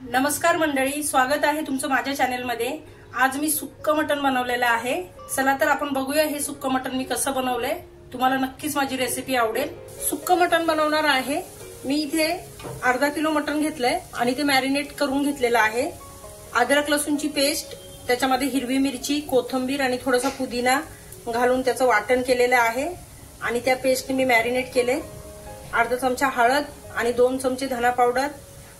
नमस्कार मंडळी, स्वागत आहे तुमचं माझ्या चॅनल मध्ये। आज मी सुक्क मटण बनवलेलं आहे। चला तर आपण बघूया हे सुक्क मटण मी कसं बनवलंय। तुम्हाला नक्कीच माझी रेसिपी आवडेल। सुक्क मटण बनवणार आहे मी। इथे अर्धा किलो मटण घेतलंय आणि ते मॅरिनेट करून घेतलेलं आहे। अद्रक लसूणची पेस्ट, त्याच्यामध्ये हिरवी मिरची, कोथिंबीर आणि थोडासा पुदिना घालून त्याचं वाटण केलेलं आहे आणि त्या पेस्टने मी मॅरिनेट केले। अर्धा चमचा हळद आणि 2 चमचे धना पावडर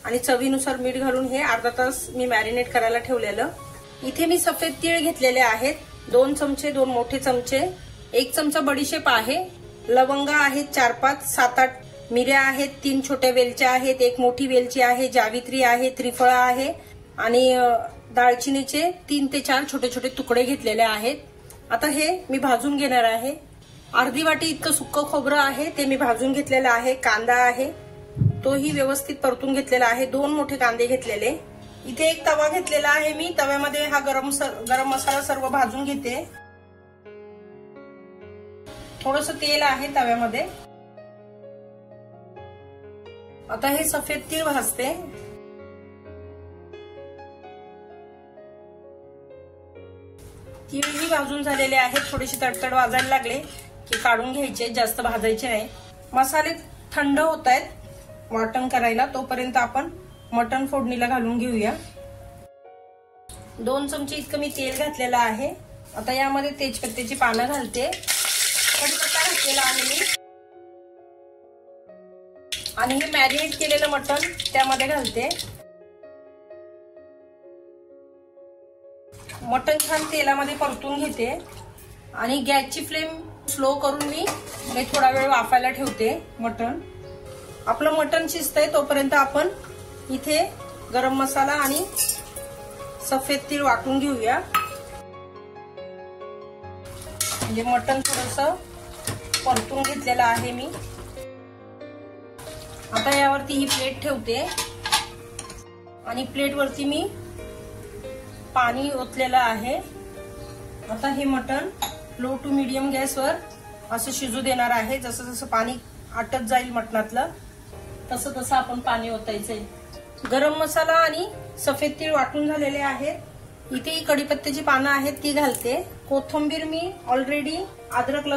आणि चवीनुसार मीठ घालून हे अर्धा तास मी मॅरिनेट करायला ठेवलेलं। इथे मी सफेद तीळ घेतलेले आहेत 2 चमचे, 2 मोठे चमचे, 1 चमचा बडीशेप आहे, लवंगा आहेत 4-5, 7-8 मिऱ्या आहेत, 3 छोट्या वेलच्या आहेत, 1 मोठी वेलची आहे, जावित्री आहे, त्रिफळा आहे आणि दालचिनीचे 3 ते 4 छोटे छोटे तुकडे घेतलेले आहेत। आता हे मी भाजून घेणार आहे। अर्धी वाटी इतकं सुक्क खोबरं आहे ते मी भाजून घेतलेलं आहे। कांदा आहे तोही व्यवस्थित परतून घेतलेला आहे। 2 मोठे कांदे घेतलेले। इथे एक तवा घेतलेला आहे मी। तव्यामध्ये हा गरम मसाला सर्व भाजून घेते। थोडंसं तेल आहे तव्यामध्ये। आता हे सफेद तीळ भाजते। तीळही भाजून झालेले आहेत। थोडीशी तडतड वाजायला लागले की काढून घ्यायचे, जास्त भाजायचे नाही। मसाले थंड होत आहेत वाटण करायला, तोपर्यंत आपण मटण फोडणीला घालून घेऊया। 2 चमचे इतकं मी तेल घातलेलं आहे। आता यामध्ये तेजपत्त्याची पानं घालते, कढीपत्ता घातलेला आहे मी आणि हे मॅरिनेट केलेलं मटण त्यामध्ये घालते। मटण छान तेलामध्ये परतून घेते आणि गॅसची फ्लेम स्लो करून मी थोडा वेळ वाफायला ठेवते मटण। आपलं मटण शिजतंय तोपर्यंत आपण इथे गरम मसाला आणि सफेद तीळ वाटून घेऊया। म्हणजे मटण थोडंसं परतून घेतलेलं आहे मी। आता यावरती ही प्लेट ठेवते आणि प्लेट वरती मी पाणी ओतलेलं आहे। आता हे मटण लो टू मीडियम गॅसवर असं शिजू देणार आहे। जसं जसं पाणी आटत जाईल मटणातलं तसं तसं आपण पाणी ओतायचंय। गरम मसाला आणि सफेद तीळ वाटून झालेले आहेत। इथे कढीपत्त्याची पानं आहेत ती घालते। कोथिंबीर मी ऑलरेडी अद्रक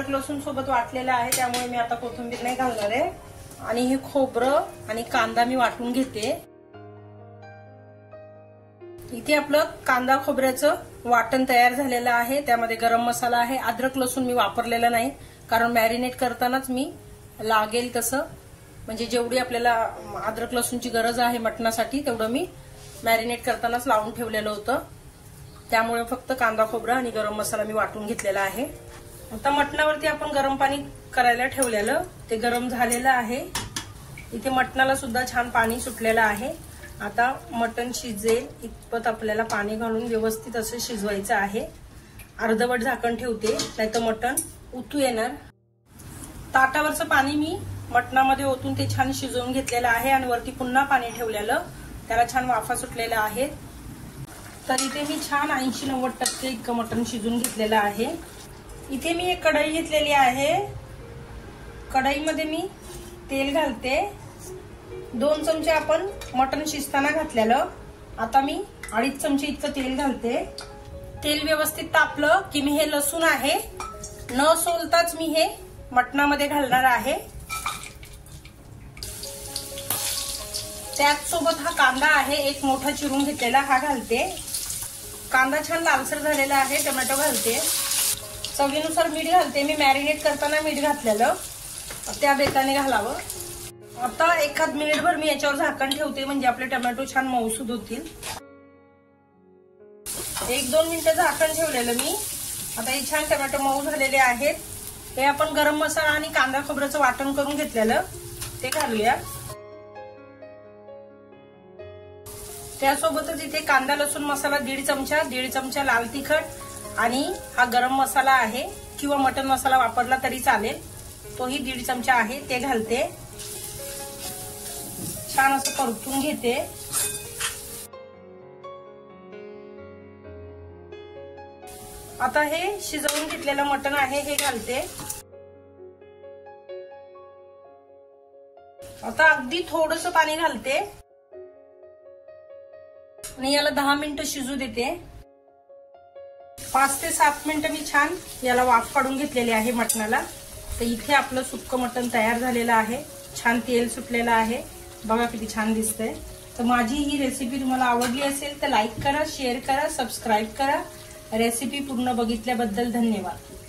लसूण सोबत वाटलेलं आहे, त्यामुळे मी आता कोथिंबीर नाही घालणार आहे। आणि हे खोबरं आणि कांदा मी वाटून घेते। इथे आपलं कांदा खोबऱ्याचं वाटण तयार झालेलं आहे। त्यामध्ये गरम मसाला आहे। अद्रक लसूण मी वापरलेलं नाही, कारण मॅरिनेट करतानाच मी लागेल तसं, म्हणजे जेवढी आपल्याला अद्रक लसूणची गरज आहे मटणासाठी तेवढं मी मॅरिनेट करतानाच लावून ठेवलेलं होतं। त्यामुळे फक्त कांदा खोबरा आणि गरम मसाला मी वाटून घेतलेला आहे। आता मटणावरती आपण गरम पाणी करायला ठेवलेलं ते गरम झालेलं आहे। इथे मटणाला सुद्धा छान पाणी सुटलेलं आहे। आता मटण शिजेल इतपत आपल्याला पाणी घालून व्यवस्थित असं शिजवायचं आहे। अर्धवट झाकण ठेवते, नाहीतर मटण उतू येणार। ताटावरचं पाणी मी मटणामध्ये ओतून ते छान शिजवून घेतलेलं आहे आणि वरती पुन्हा पाणी ठेवलेलं, त्याला छान वाफा सुटलेला आहे। तर इथे मी छान 80-90% इतकं मटण शिजून घेतलेलं आहे। इथे मी एक कढई घेतलेली आहे। कढईमध्ये मी तेल घालते। 2 चमचे आपण मटण शिजताना घातलेलं, आता मी 2.5 चमचे इतकं तेल घालते। तेल व्यवस्थित तापलं की मी हे लसूण आहे न सोलताच मी हे मटणामध्ये घालणार आहे। त्याचसोबत हा कांदा आहे 1 मोठा चिरून घेतलेला, हा घालते। कांदा छान लालसर झालेला आहे। टोमॅटो घालते। चवीनुसार मीठ घालते। मी मॅरिनेट करताना मीठ घातलेलं, त्या बेताने घालावं। आता एखाद मिनिटभर मी याच्यावर झाकण ठेवते, म्हणजे आपले टोमॅटो छान मऊसूद होतील। 1-2 मिनिटं झाकण ठेवलेलं मी। आता हे छान टोमॅटो मऊ झालेले आहेत। हे आपण गरम मसाला आणि कांदा खोबऱ्याचं वाटण करून घेतलेलं ते घालूया। त्यासोबतच इथे कांदा लसूण मसाला 1.5 चमचा लाल तिखट आणि हा गरम मसाला आहे किंवा मटन मसाला वापरला तरी चालेल, तोही 1.5 चमचा आहे, ते घालते। छान असं परतून घेते। आता हे शिजवून घेतलेलं मटण आहे हे घालते। आता अगदी थोडंसं पाणी घालते आणि याला 10 मिनिटं शिजू देते. 5 ते 7 मिनिटं मी छान याला वाफ काढून घेतलेली आहे मटणाला. तर इथे आपलं सुक्क मटण तयार झालेलं आहे. छान तेल सुटलेलं आहे. बघा किती छान दिसतंय. तर माझी ही रेसिपी तुम्हाला आवडली असेल तर लाईक करा, शेअर करा, सबस्क्राईब करा. रेसिपी पूर्ण बघितल्याबद्दल धन्यवाद.